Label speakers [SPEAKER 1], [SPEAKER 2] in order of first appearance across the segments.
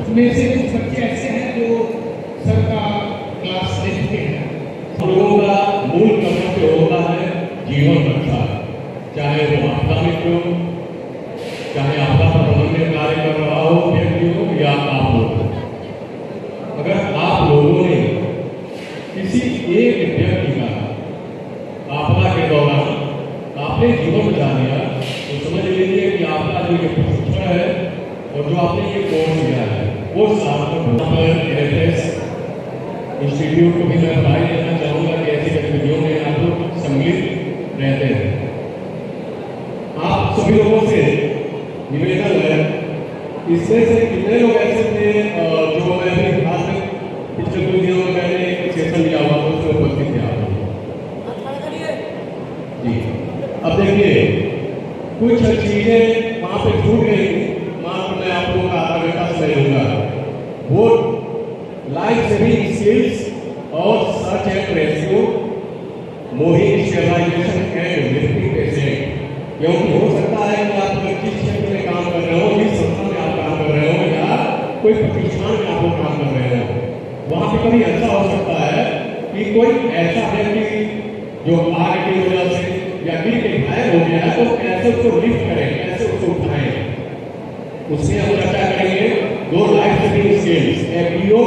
[SPEAKER 1] में से कुछ बच्चे ऐसे हैं जो सर का क्लास ले चुके हैं।
[SPEAKER 2] हम लोगों का मूल कर्तव्य होता है जीवन रक्षा, चाहे वो आपदा मित्र हो, चाहे आपदा प्रबंधन में कार्य कर रहा हो व्यक्ति हो या आप लोग। अगर आप लोगों ने किसी एक व्यक्ति का आपदा के दौरान आपने जीवन बचा लिया तो समझ लीजिए कि आपका जो ये प्रशिक्षण है और जो आपने ये कोर्स लिया है वो सार्थक इंस्टीट्यूट को भी मैं बधाई देना चाहूँगा कि ऐसी गतिविधियों में आप लोग सम्मिलित रहते हैं। आप सभी लोगों से निवेदन है, इसमें से कितने लोग ऐसे थे जो मैं अभी आज तक पिछले कुछ दिनों में मैंने एक सेशन लिया हुआ था उसमें उपस्थित थे आप जी। अब देखिए कुछ चीजें वहाँ पे छूट गई, मात्र मैं आप लोगों का आधा घंटा समय लूंगा। वो लाइफ सेविंग स्किल्स और search and rescue, moving stabilisation and lifting patient. क्योंकि हो सकता है कि आप किस क्षेत्र में काम कर रहे हो, किस संस्था में आप काम कर रहे हो या कोई प्रतिष्ठान में आप लोग काम कर रहे हो, वहाँ पे कभी ऐसा हो सकता है कि कोई ऐसा व्यक्ति जो आग की वजह से या गिर के घायल हो गया है तो कैसे उसको लिफ्ट करें, कैसे उसको उठाएं, उसमें हम चर्चा करेंगे। दो लाइफ सेविंग स्किल्स, एपीओ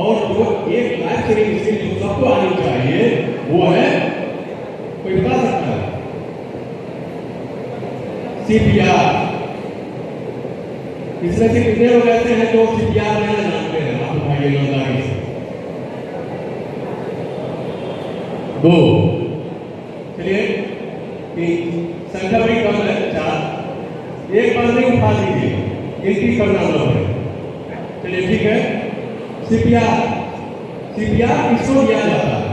[SPEAKER 2] और जो एक लाइफ सेविंग स्किल जो सबको आनी चाहिए वो है, कोई बता सकता है? सीपीआर। इसमें से कितने लोग ऐसे हैं जो सीपीआर लेना जानते हैं? आप उठाइए ईमानदारी से। दो। चलिए संख्या बड़ी कम है, 4। एक बार नहीं उठा लीजिए, गिनती करना होगा। चलिए ठीक है। सीपीआर किसको दिया जाता है?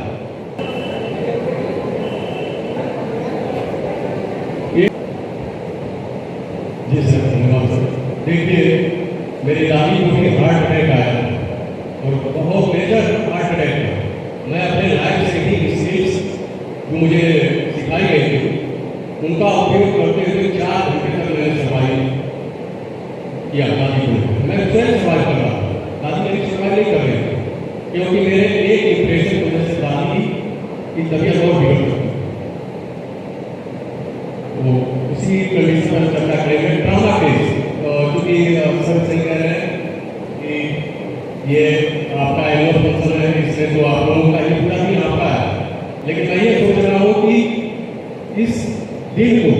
[SPEAKER 2] जी सर, धन्यवाद सर। देखिए मेरी दादी को भी हार्ट अटैक आया और बहुत मेजर हार्ट अटैक था। मैं अपने लाइफ सेविंग स्किल्स जो मुझे सिखाई गई थी उनका उपयोग करते हुए 4 घंटे तक मैंने सर्वाइव किया। दादी को मैं स्वयं सर्वाइव कर रहा था, दादी मेरी सर्वाइव नहीं कर रही थी क्योंकि मेरे एक इंप्रेशन की वजह से दादी की तबीयत और बिगड़ सकती। वो उसी कंडीशन पर चर्चा करेंगे। ट्रॉमा केस, क्योंकि सर सही कह रहे हैं कि ये आपका एनुअल फंक्शन है, इसमें तो आप लोगों का ये पूरा भी आपका है, लेकिन मैं ये सोच रहा हूँ कि इस दिन को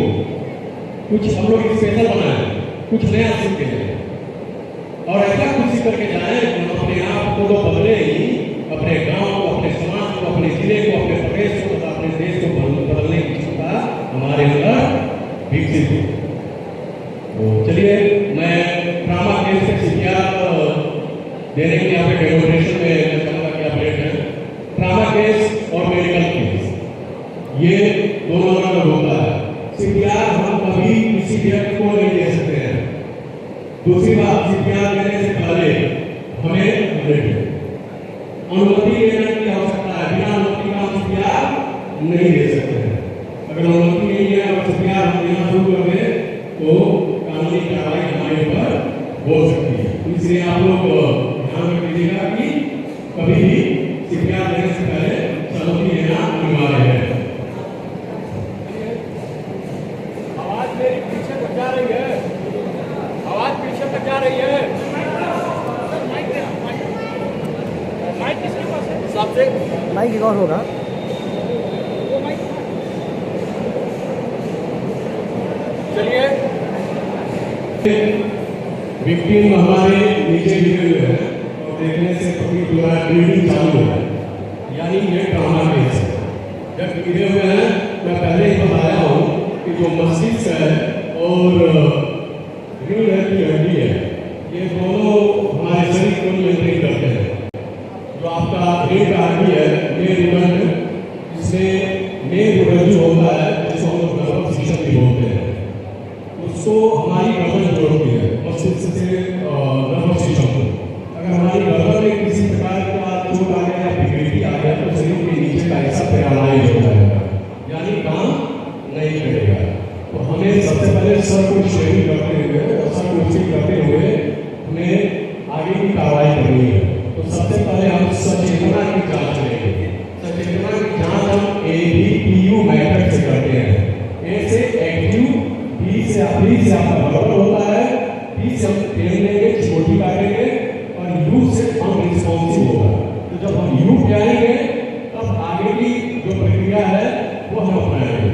[SPEAKER 2] कुछ हम लोग स्पेशल बनाएं, कुछ नया सीखते हैं और ऐसा कुछ सीख करके जाएं कि हम अपने आप को तो बदले ही, अपने गांव को, अपने समाज को, अपने जिले को, अपने प्रदेश को, अपने देश को बदलने की क्षमता हमारे अंदर विकसित हो। तो चलिए मैं ट्रॉमा केस से सीपीआर देने के यहाँ पे डेमोन्स्ट्रेशन में मैं कहूँगा कि अपडेट है। ट्रॉमा केस और मेडिकल केस ये दोनों अलग होता है। सीपीआर हम कभी किसी व्यक्ति को नहीं दे सकते हैं। दूसरी बात, सीपीआर देने से पहले हमें अनुमति लेने की आवश्यकता है। बिना अनुमति का हम सीपीआर नहीं दे सकते हैं। अगर अनुमति नहीं है और सीपीआर हम देना शुरू कर दें तो कानूनी कार्रवाई हमारे ऊपर हो सकती है। इसलिए आप लोग ध्यान रखिएगा कि कभी भी सीपीआर देने से पहले अनुमति लेना अनिवार्य है।
[SPEAKER 3] माइक एक और होगा।
[SPEAKER 2] चलिए विक्टिम हमारे नीचे गिरे हुए हैं और देखने से पति द्वारा ब्लीडिंग चालू है, यानी ये ट्रॉमा केस है। जब गिरे हुए हैं, मैं पहले ही बताया हूँ कि जो मस्तिष्क है और रीढ़ की हड्डी है, ये दोनों हमारे शरीर को नियंत्रित करते हैं। जो आपका रीढ़ का हड्डी है, ये रिबन, इसमें मेन रज्जु होता है जिसको हम लोग नर्वस सिस्टम भी बोलते हैं, उसको हमारी गर्दन जोड़ती है मस्तिष्क से नर्वस सिस्टम को। अगर हमारी गर्दन में किसी प्रकार का चोट आ गया या विकृति आ गया तो शरीर के नीचे का हिस्सा पैरालाइज हो जाएगा, यानी काम नहीं करेगा। तो हमें सबसे पहले सर को स्ट्रेचिंग करते हुए और सर को स्ट्रेचिंग करते हुए हमें आगे से पेन लेंगे, चिकोटी काटेंगे और यू से अनरिस्पॉन्सिव होगा। तो जब हम यू पे आएंगे तब आगे की जो प्रक्रिया है वो हम अपनाएंगे।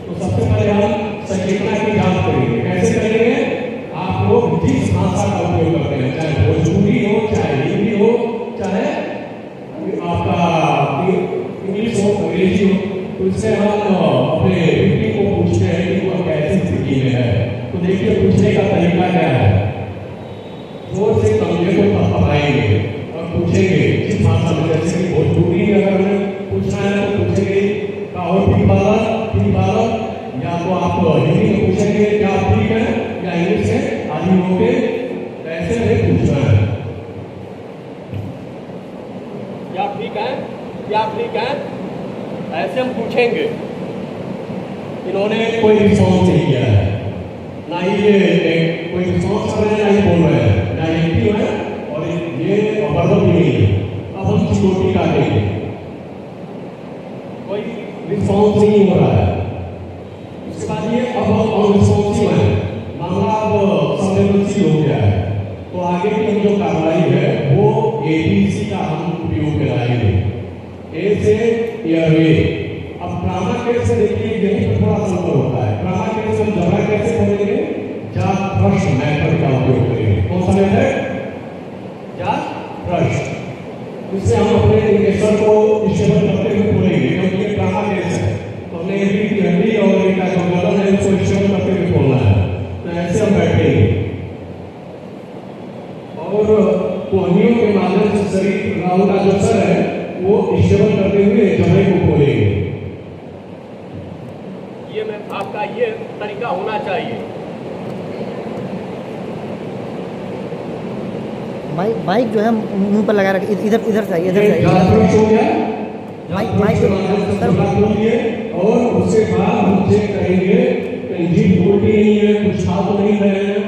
[SPEAKER 2] तो सबसे पहले हम संकेतना की जांच करेंगे। कैसे करेंगे? आप लोग जिस भाषा का उपयोग करते हैं, चाहे भोजपुरी हो, चाहे हिंदी हो, चाहे आपका इंग्लिश हो, अंग्रेजी हो, तो इससे हम अपने व्यक्ति को पूछते हैं कि वह कैसी स्थिति में है। तो देखिए पूछने का तरीका क्या है। जोर से कंधे को थपथपाएंगे और पूछेंगे जिस भाषा में, जैसे कि भोजपुरी में अगर हमें पूछना है तो पूछेंगे काहो ठीक बालक, या तो आप हिंदी में पूछेंगे क्या आप ठीक है, या इंग्लिश से आदि होके ऐसे में पूछना है।
[SPEAKER 4] क्या ठीक है, क्या ठीक है, ऐसे हम पूछेंगे।
[SPEAKER 2] इन्होंने कोई रिस्पॉन्स नहीं किया है, ना ही ये कोई रिस्पॉन्स कर रहे हैं, ना ही बोल रहे हैं, ना एक्टिव है और ये वर्बल भी नहीं है। अब हम चिकोटी काटेंगे, कोई रिस्पॉन्स नहीं हो रहा है। उसके बाद ये अब हम अनरिस्पॉन्सिव है, मामला अब संवेदनशील हो गया है। तो आगे की जो कार्रवाई है वो ABC का हम उपयोग कराएंगे। ए से एयरवे। अब ट्रामा केस से देखिए यही पर थोड़ा सा अंतर होता है। ट्रामा केस हम जबड़ा कैसे करेंगे? जाट फ्रश मेथड का उपयोग करेंगे। कौन सा मेथड? जाट फ्रश। इससे हम अपने इंजेक्शन को स्टेबल करते हुए खोलेंगे, क्योंकि ये ट्रामा केस है। तो हमने रीढ़ की हड्डी और इनका जो गर्दन है उसको स्टेबल करते हुए खोलना है। तो ऐसे हम बैठेंगे और कोहनियों के माध्यम से शरीर राहुल का जो सर है वो स्टेबल करते हुए जबड़े को खोलेंगे।
[SPEAKER 4] ये मैं आपका ये तरीका होना चाहिए।
[SPEAKER 3] माइक जो है मुंह पर लगा रखे, इधर चाहिए, इधर चाहिए।
[SPEAKER 2] हो गया
[SPEAKER 3] माइक
[SPEAKER 2] सर और उसके बाद हम चेक करेंगे कि जीभ बोलती नहीं है, कुछ खा तो नहीं रहे हैं,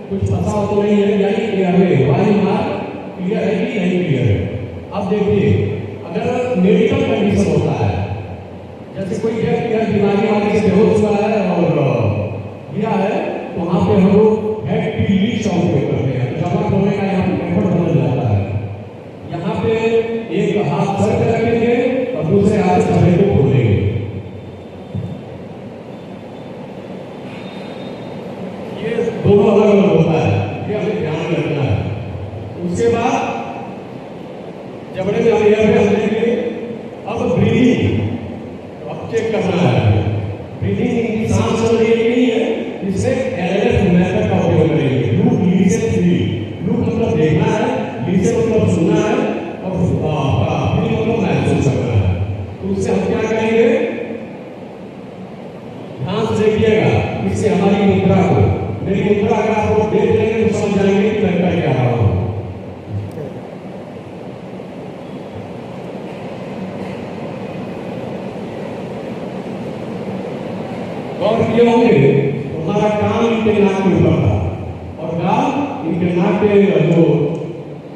[SPEAKER 2] कुछ फंसा तो नहीं है, यानी क्लियर है, वायु मार्ग क्लियर है कि नहीं क्लियर है। अब देखिए अगर मेडिकल कंडीशन होता है, जैसे कोई व्यक्ति है बीमारी वाले से बेहोश हुआ है और गिरा है, तो वहां पे हम लोग हेड की लीड का उपयोग करते हैं। तो जमा होने का यहाँ मेथड बदल जाता है। यहाँ पे एक हाथ सर पे रखेंगे और दूसरे हाथ से जबड़े को खोलेंगे। ये दोनों अलग अलग होता है, ये हमें ध्यान रखना है। उसके बाद जबड़े में हम एयर में देंगे। अब ब्रीदिंग अब चेक करना है। ब्रीदिंग सांस चल रही है कि नहीं है, इससे LLF मेथड का उपयोग करेंगे। Loop listen free. लूप मतलब देखना है, लिसन मतलब सुनना है और फ्री मतलब महसूस करना है। तो उससे हम क्या करेंगे? ध्यान से देखिएगा इससे हमारी मुद्रा को, मेरी मुद्रा अगर आप लोग देख लेंगे तो समझ जाएंगे कि मैं कर क्या रहा हूँ। और ये होंगे तो हमारा कान इनके नाक के ऊपर था और गाल इनके नाक के जो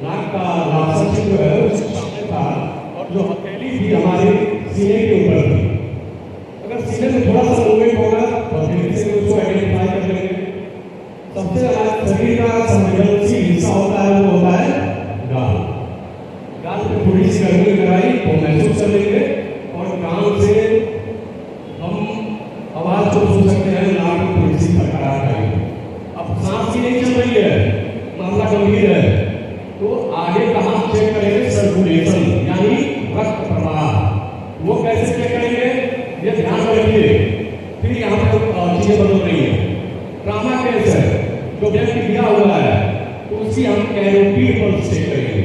[SPEAKER 2] नाक का लासन चित्र है उसके सामने था और जो हथेली थी हमारे सीने के ऊपर थी। अगर सीने में थोड़ा सा मूवमेंट होगा तो हथेली से उसको आइडेंटिफाई कर लेंगे। सबसे हमारे शरीर का संवेदनशील हिस्सा होता है वो होता है गाल। गाल पे थोड़ी सी गर्मी लगाई तो महसूस कर लेंगे और कान से हम आवाज को सुन सकते हैं, नाक में थोड़ी सी खटखटाहट आएगी। अब सांस की नहीं चल रही है, मामला गंभीर है, तो आगे कहाँ चेक करेंगे? सर्कुलेशन यानी रक्त प्रवाह। वो कैसे चेक करेंगे ये ध्यान रखिए। फिर यहाँ पे चीजें बदल रही है। ट्रामा केस है, जो व्यक्ति गिरा हुआ है तो उसकी हम कैरोटीड पल्स चेक करेंगे।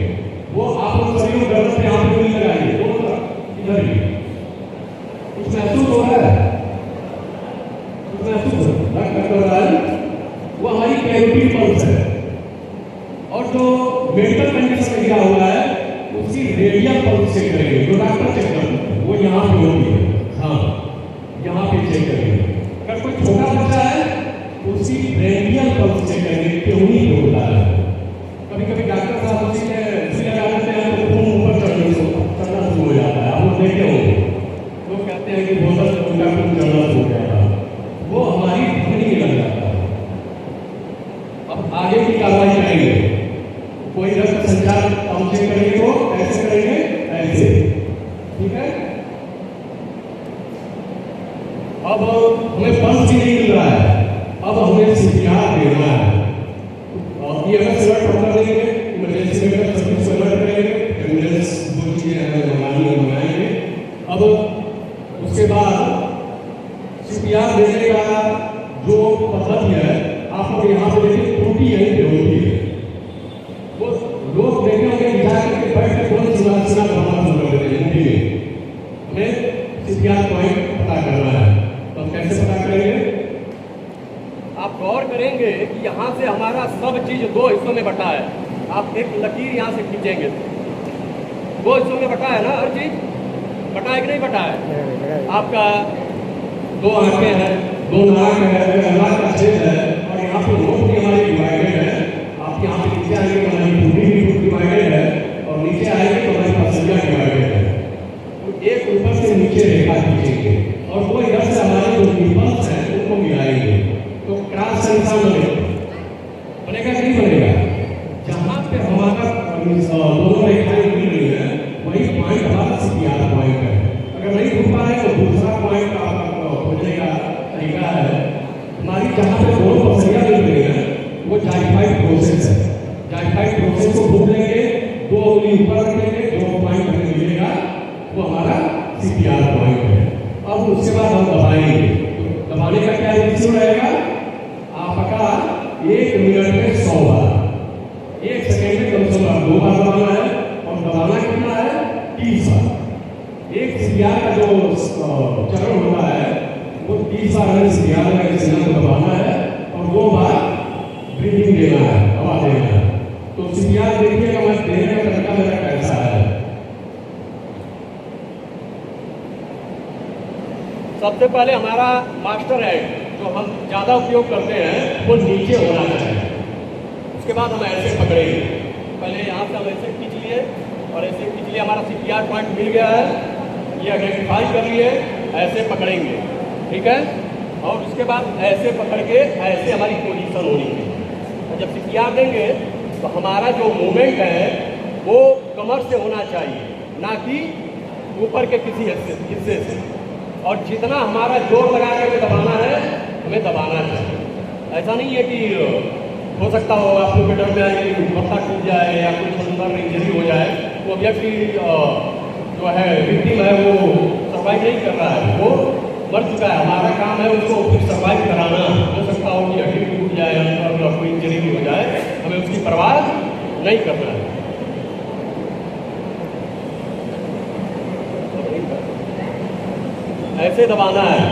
[SPEAKER 2] वो आप लोग सभी लोग गर्दन पे यहाँ पे नहीं लगाइए, दोनों तरफ इधर ही। कुछ महसूस हो रहा है? वो हमारी कैरोटीड पल्स है। और जो मेडिकल कंडीशन में गिरा हुआ है उसकी रेडियल पल्स चेक करेंगे, जो डॉक्टर चेक करते हैं वो यहाँ पे होती है। हाँ, यहाँ पे चेक करेंगे। अगर कोई छोटा बच्चा है तो उसकी रेडियल पल्स चेक करेंगे, क्यों नहीं होता है। कभी कभी डॉक्टर साहब उसी लगा देते हैं तो खून ऊपर चढ़ना शुरू हो जाता है। आप लोग देखे होंगे, लोग कहते हैं कि बोतल उनका खून चढ़ना शुरू हो गया, वो हमारी ध्वनि में लग जाता है। अब आगे की कोई रक्त संचार पंप चेक करेंगे तो ऐसे करेंगे, ऐसे, ठीक है। अब हमें पल्स भी नहीं मिल रहा है, अब हमें सीपीआर देना है। ये अगर अलर्ट होगा देंगे, इमरजेंसी में सर्विस अलर्ट करेंगे, एम्बुलेंस दो चीजें हमें मंगाएंगे। अब उसके बाद सीपीआर देने का जो पद्धति है, आप लोग यहाँ पे देखिए त्रुटि यहीं पे होती है। वो लोग देखे होंगे विचार करके बैठ के तुरंत सुना भरना शुरू कर देते हैं हिंदी में। हमें सीपीआर पॉइंट पता करना है, तो कैसे पता करेंगे?
[SPEAKER 4] आप गौर करेंगे कि यहाँ से हमारा सब चीज दो हिस्सों में बटा है। आप एक लकीर यहाँ से खींचेंगे, दो हिस्सों में बटा है ना, हर चीज बटा है कि नहीं बटा है? आपका
[SPEAKER 2] दो आंखें हैं, दो नाक है, नाक का छेद है, और यहाँ पे नोट भी हमारी डिवाइडेड है। आप यहाँ पे नीचे आएंगे तो हमारी पूरी भी डिवाइडेड है, और नीचे आएंगे तो हमारी पसलियाँ डिवाइडेड है। तो एक ऊपर से नीचे रेखा खींचेंगे और वो इधर से हमारे जो निपल्स हैं उनको मिलाएंगे, तो क्रॉस सेक्शन बनेगा कि नहीं बनेगा? जहाँ पे हमारा दोनों रेखाएं मिल रही है वही पॉइंट हमारा सीपीआर पॉइंट है। अगर नहीं घूम पा रहे तो दूसरा पॉइंट आपका खोजने का तरीका है। हमारी जहाँ पे दोनों पसलियाँ मिल रही है वो जाइफाइड प्रोसेस है। जाइफाइड प्रोसेस को घूम लेंगे, दो उंगली ऊपर रखेंगे, जो पॉइंट हमें मिलेगा वो हमारा सीपीआर पॉइंट है। अब उसके बाद हम दबाएंगे, दबाने का क्या रेशियो रहेगा? आपका 1 मिनट में 100 बार, 1 सेकेंड में कम से कम 2 बार दबाना है, और दबाना कितना है? 30 बार। एक सीपीआर का जो चरण होता है वो 30 बार हमें सीपीआर का सिग्नल को दबाना है और 2 बार ब्रीथिंग देना है, हवा देना है। तो सीपीआर देखिएगा मैं देने का तरीका मेरा कैसा है।
[SPEAKER 4] सबसे पहले हमारा मास्टर हैंड जो हम ज़्यादा उपयोग करते हैं वो नीचे होना चाहिए। उसके बाद हम ऐसे पकड़ेंगे, पहले यहाँ से हम ऐसे खींच लिए और ऐसे खींच लिए, हमारा सीपीआर पॉइंट मिल गया है, ये आइडेंटिफाई कर लिए, ऐसे पकड़ेंगे, ठीक है। और उसके बाद ऐसे पकड़ के ऐसे हमारी पोजीशन होनी है। और जब सीपीआर देंगे तो हमारा जो मूवमेंट है वो कमर से होना चाहिए, ना कि ऊपर के किसी हिस्से से। और जितना हमारा जोर लगा के दबाना है हमें दबाना चाहिए। ऐसा नहीं है कि हो सकता हो आप लोग के डर में आए कि पत्ता टूट जाए या कुछ अंदर इंजरी हो जाए, वो व्यक्ति जो है विक्टिम है वो सर्वाइव नहीं कर रहा है, वो मर चुका है। हमारा काम है उसको फिर सर्वाइव कराना। हो सकता हो कि हड्डी टूट जाए, अंदर कोई इंजरी भी हो जाए, हमें उसकी परवाह नहीं करना है। ऐसे दबाना है।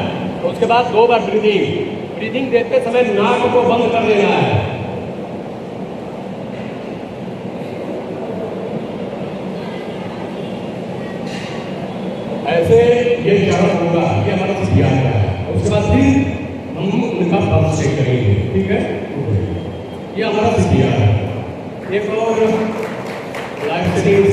[SPEAKER 4] तो उसके बाद 2 बार ब्रीदिंग देते समय नाक को बंद कर देना है। ऐसे ये चरण होगा, ये हमारा सीपीआर का है। उसके बाद फिर हम उनका पल्स चेक करेंगे, ठीक है। ये हमारा सीपीआर है। एक और लाइफ सेविंग